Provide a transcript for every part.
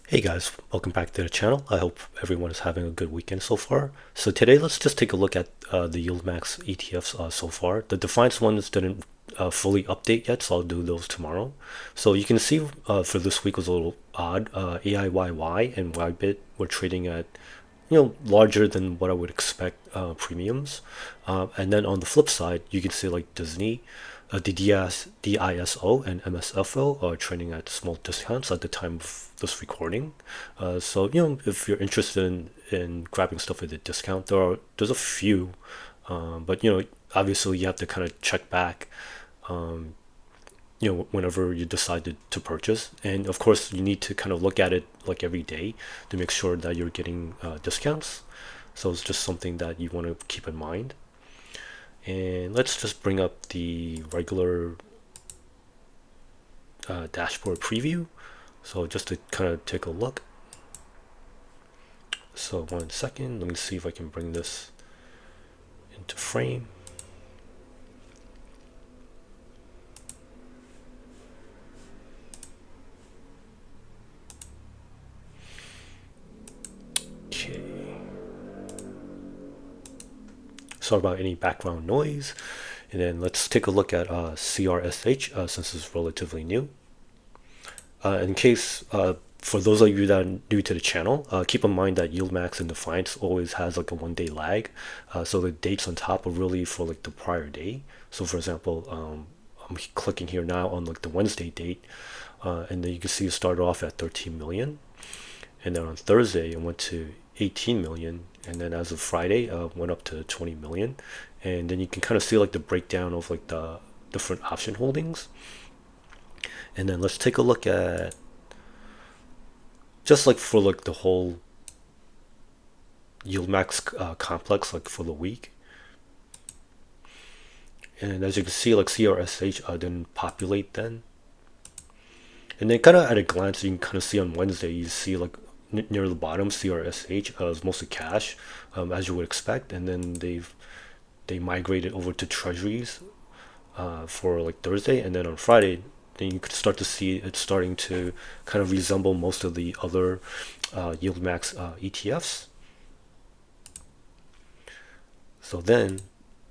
Hey guys, welcome back to the channel. I hope everyone is having a good weekend so far. So today let's just take a look at the YieldMax ETFs so far. The defined ones didn't fully update yet, so I'll do those tomorrow. So you can see for this week was a little odd. AIYY and YBIT were trading at larger than what I would expect premiums. And then on the flip side, you can see like Disney, the DISO and MSFO are trading at small discounts at the time of this recording. So if you're interested in grabbing stuff at a discount, there's a few, but obviously you have to kind of check back whenever you decide to purchase, and of course you need to kind of look at it like every day to make sure that you're getting discounts. So it's just something that you want to keep in mind. And let's just bring up the regular dashboard preview, so just to kind of take a look. So 1 second, let me see if I can bring this into frame. Sorry about any background noise. And then let's take a look at CRSH since it's relatively new. In case for those of you that are new to the channel, keep in mind that YieldMax and Defiance always has like a 1 day lag. So the dates on top are really for like the prior day. So for example, I'm clicking here now on like the Wednesday date, and then you can see it started off at 13 million. And then on Thursday it went to 18 million, and then as of Friday went up to 20 million. And then you can kind of see like the breakdown of like the different option holdings. And then let's take a look at just like for like the whole YieldMax complex like for the week. And as you can see, like CRSH didn't populate then. And then kind of at a glance, you can kind of see on Wednesday, you see like near the bottom, CRSH is mostly cash, as you would expect. And then they migrated over to treasuries for like Thursday, and then on Friday, then you could start to see it starting to kind of resemble most of the other YieldMax ETFs. So then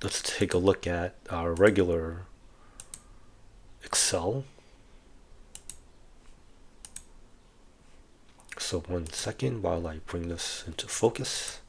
let's take a look at our regular Excel. So 1 second while I bring this into focus.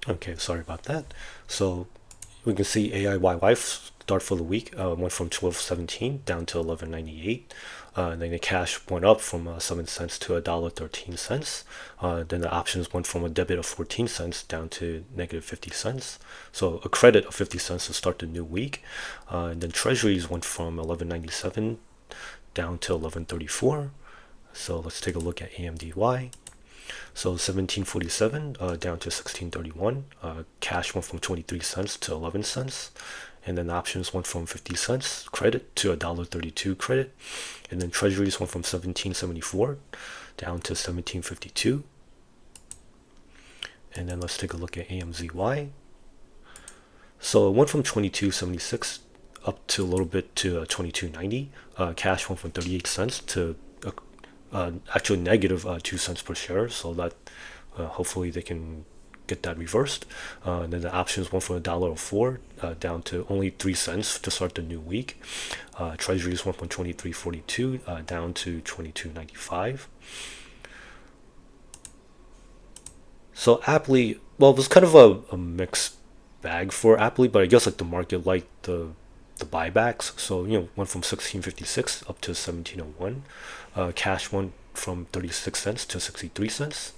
Okay, sorry about that. So we can see AIYY start for the week went from 12.17 down to 11.98. And then the cash went up from 7 cents to $1.13. Then the options went from a debit of 14 cents down to negative 50 cents. So a credit of 50 cents to start the new week. And then treasuries went from 11.97 down to 11.34. So let's take a look at AMDY. So 1747 down to 1631. Cash went from 23 cents to 11 cents. And then options went from 50 cents credit to $1.32 credit. And then treasuries went from 1774 down to 1752. And then let's take a look at AMZY. So it went from 22.76 up to a little bit to 22.90. Cash went from 38 cents to actually negative 2 cents per share, so that hopefully they can get that reversed. And then the options went from $1.04 down to only 3 cents to start the new week. Treasuries went from 23.42 down to 22.95. So APLY, well, it was kind of a mixed bag for APLY, but I guess like the market liked the buybacks. So went from 16.56 up to 17.01. Cash went from 36 cents to 63 cents.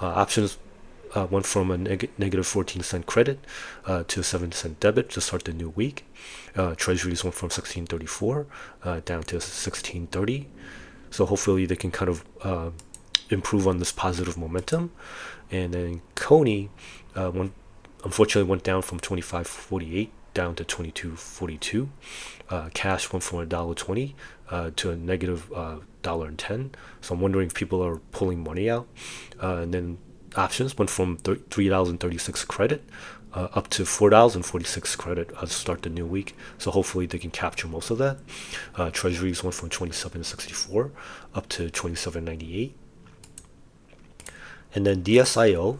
Options went from a negative 14-cent credit to a 7-cent debit to start the new week. Treasuries went from 16.34 down to 16.30. So hopefully they can kind of improve on this positive momentum. And then CONY unfortunately went down from 25.48 down to 22.42. Cash went from $1.20 to a negative $1.10. So I'm wondering if people are pulling money out. And then options went from $3.36 credit up to $4.46 credit to start the new week. So hopefully they can capture most of that. Treasuries went from 27.64 up to 27.98. And then DSIO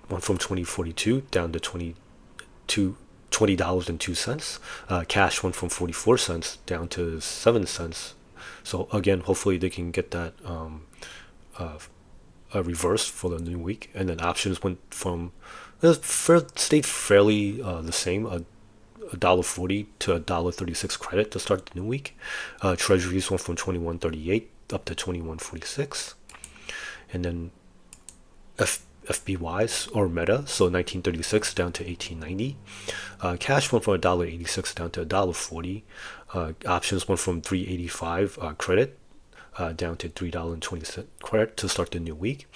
went from 20.42 down to $20.02. Cash went from 44 cents down to 7 cents. So again, hopefully they can get that reversed for the new week. And then options went from stayed fairly the same, $1.40 to $1.36 credit to start the new week. Treasuries went from 21.38 up to 21.46. And then FBYs or Meta, so 19.36 down to 18.90. Cash went from $1.86 down to $1.40. Options went from 3.85 credit down to $3.20 credit to start the new week.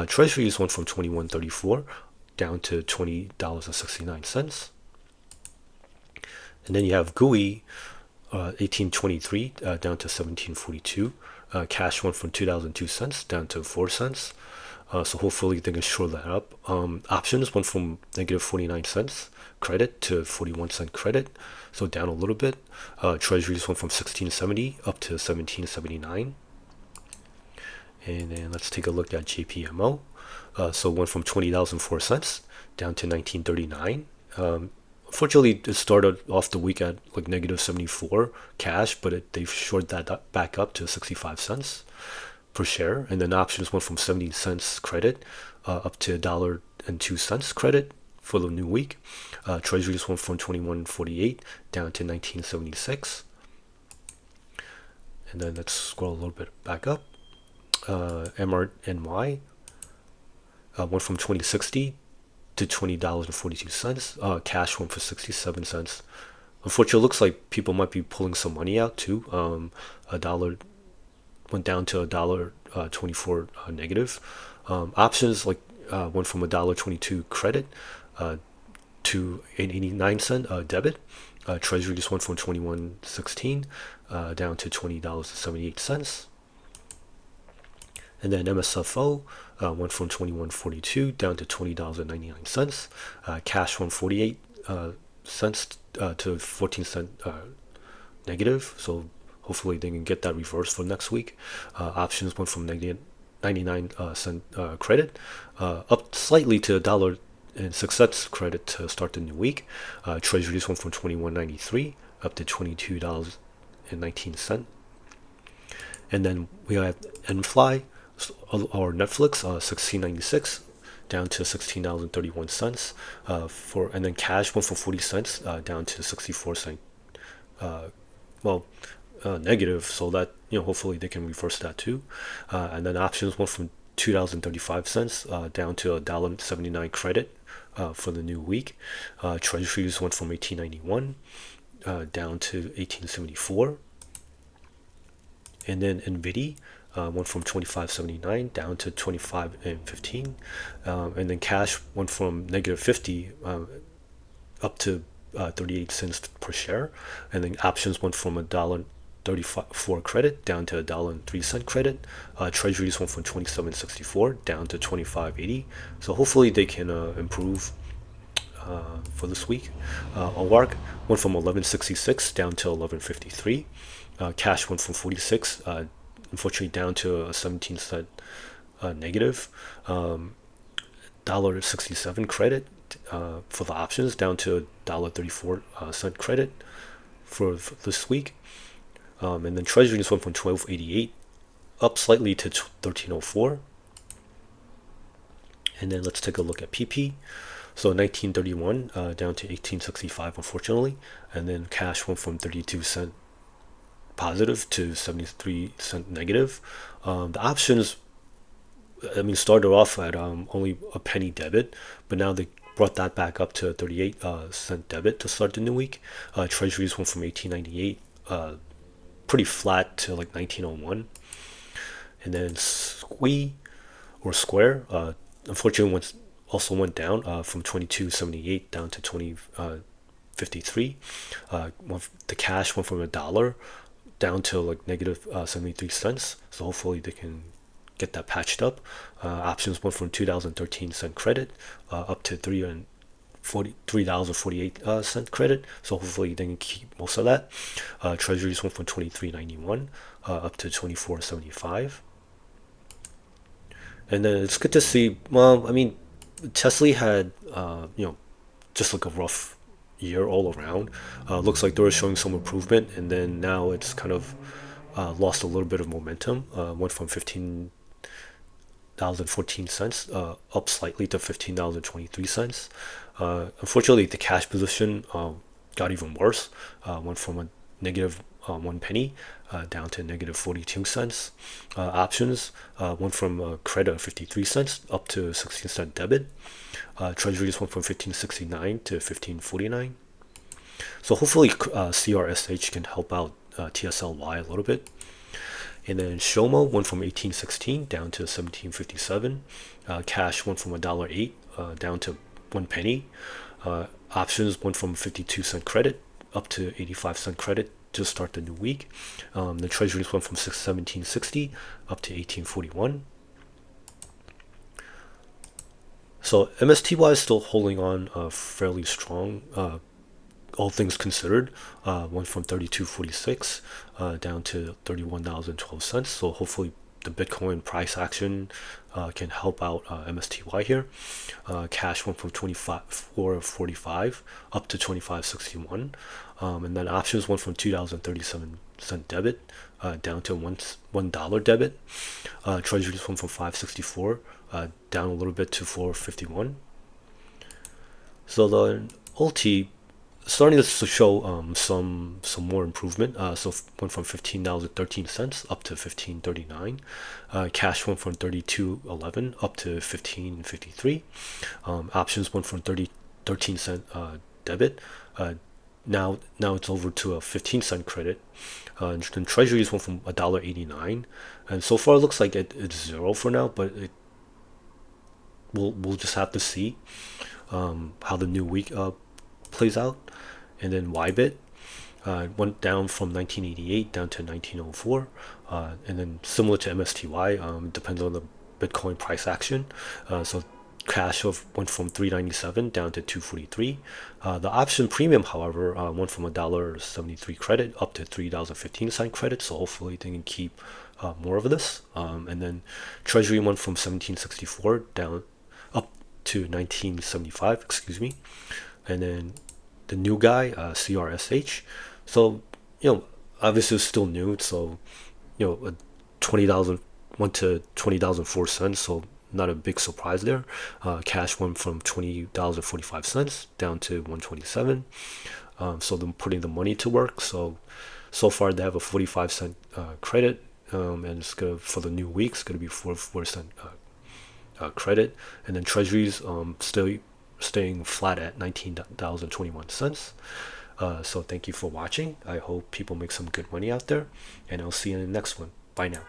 Treasuries went from 21.34 down to $20.69. And then you have GOOY 18.23 down to 17.42. Cash went from $2.02 down to 4 cents. So hopefully they can shore that up. Options went from negative 49 cents credit to 41-cent credit, so down a little bit. Treasuries went from 16.70 up to 17.79. And then let's take a look at JPMO. So it went from $20.04 down to 19.39. Unfortunately, it started off the week at like negative 74 cash, but they've shored that back up to 65 cents per share. And then options went from 70 cents credit up to $1.02 credit for the new week. Treasuries went from 21.48 down to 19.76. And then let's scroll a little bit back up. MRNY went from 20.60 to $20.42. Cash went for 67 cents. Unfortunately, it looks like people might be pulling some money out too. $1 went down to $1.24 negative. Options went from $1.22 credit to an 89-cent debit. Treasuries went from 21.16 down to $20.78. And then MSFO went from 21.42 down to $20.99. Cash went 48 cents to 14-cent negative. So hopefully they can get that reversed for next week. Options went from negative 99-cent credit up slightly to $1.06 credit to start the new week. Treasuries went from 21.93 up to $22.19. And then we have NFLY or Netflix, 16.96 down to $16.31 and then cash went from 40 cents down to 64 cents. Negative, so that hopefully they can reverse that too. And then options went from $2.35 down to $1.79 credit for the new week. Treasuries went from 18.91 down to 18.74. And then NVIDIA went from 25.79 down to 25.15. And then cash went from negative 50 up to 38 cents per share. And then options went from $1.34 credit down to $1.03 credit. Treasuries went from 27.64 down to 25.80. So hopefully they can improve for this week. OARK went from 11.66 down to 11.53. Cash went from 46 unfortunately down to a 17-cent negative. $1.67 credit for the options down to $1.34 credit for this week. And then treasuries went from 12.88 up slightly to 13.04. And then let's take a look at PP. So 19.31 down to 18.65 unfortunately. And then cash went from 32-cent positive to 73-cent negative. The options I mean, started off at only a penny debit, but now they brought that back up to 38 cent debit to start the new week. Treasuries went from 1898, pretty flat, to like 1901, and then SQUI or Square, unfortunately, also went down from 22.78 down to 20.53. The cash went from $1 down to like negative 73 cents. So hopefully they can get that patched up. Options went from 2,013 cent credit up to 3,048 cent credit. So hopefully they can keep most of that. Treasuries went from 23.91 up to 24.75. And then it's good to see. Well, I mean, TSLY had just like a rough year all around. Looks like they were showing some improvement, and then now it's kind of lost a little bit of momentum. Went from 15,014 cents up slightly to 15,023 cents. Unfortunately, the cash position got even worse. Went from a negative 1 penny down to negative 42 cents. Options went from a credit of 53 cents up to 16 cent debit. Treasuries went from 15.69 to 15.49. So hopefully CRSH can help out TSLY a little bit. And then XOMO went from 18.16 down to 17.57. Cash went from $1.08 down to 1 penny. Options went from 52 cent credit up to 85 cent credit to start the new week. The treasuries went from 17.60 up to 18.41. So MSTY is still holding on fairly strong, all things considered. Went from 32.46 down to 31,012 cents. So hopefully the Bitcoin price action can help out MSTY here. Cash went from 24.45 up to 25.61, and then options went from 2,037 cent debit down to $1 debit. Treasuries went from 5.64 down a little bit to 4.51. So the ULTY starting to show some more improvement. So went from 15,013 cents up to 15.39. Cash went from 32.11 up to 15.53. Options went from 13 cent debit. Now it's over to a 15 cent credit. And treasuries went from $1.89, and so far it looks like it's zero for now, but we'll just have to see how the new week plays out. And then YBIT went down from 1988 down to 1904, and then similar to MSTY, it depends on the Bitcoin price action. So cash went from 397 down to 243. The option premium, however, went from $1.73 credit up to 3,015 cent credit. So hopefully they can keep more of this. And then treasury went from 1764 down up to 1975. Excuse me. And then the new guy, CRSH. So obviously it's still new. So 20,000 went to 20,004 cents. So not a big surprise there. Cash went from 20,045 cents down to 127. So they're putting the money to work. So far they have a 45 cent credit, and it's gonna, for the new week, it's gonna be 4 cent credit. And then treasuries still staying flat at 19,021 cents. So thank you for watching. I hope people make some good money out there, and I'll see you in the next one. Bye now.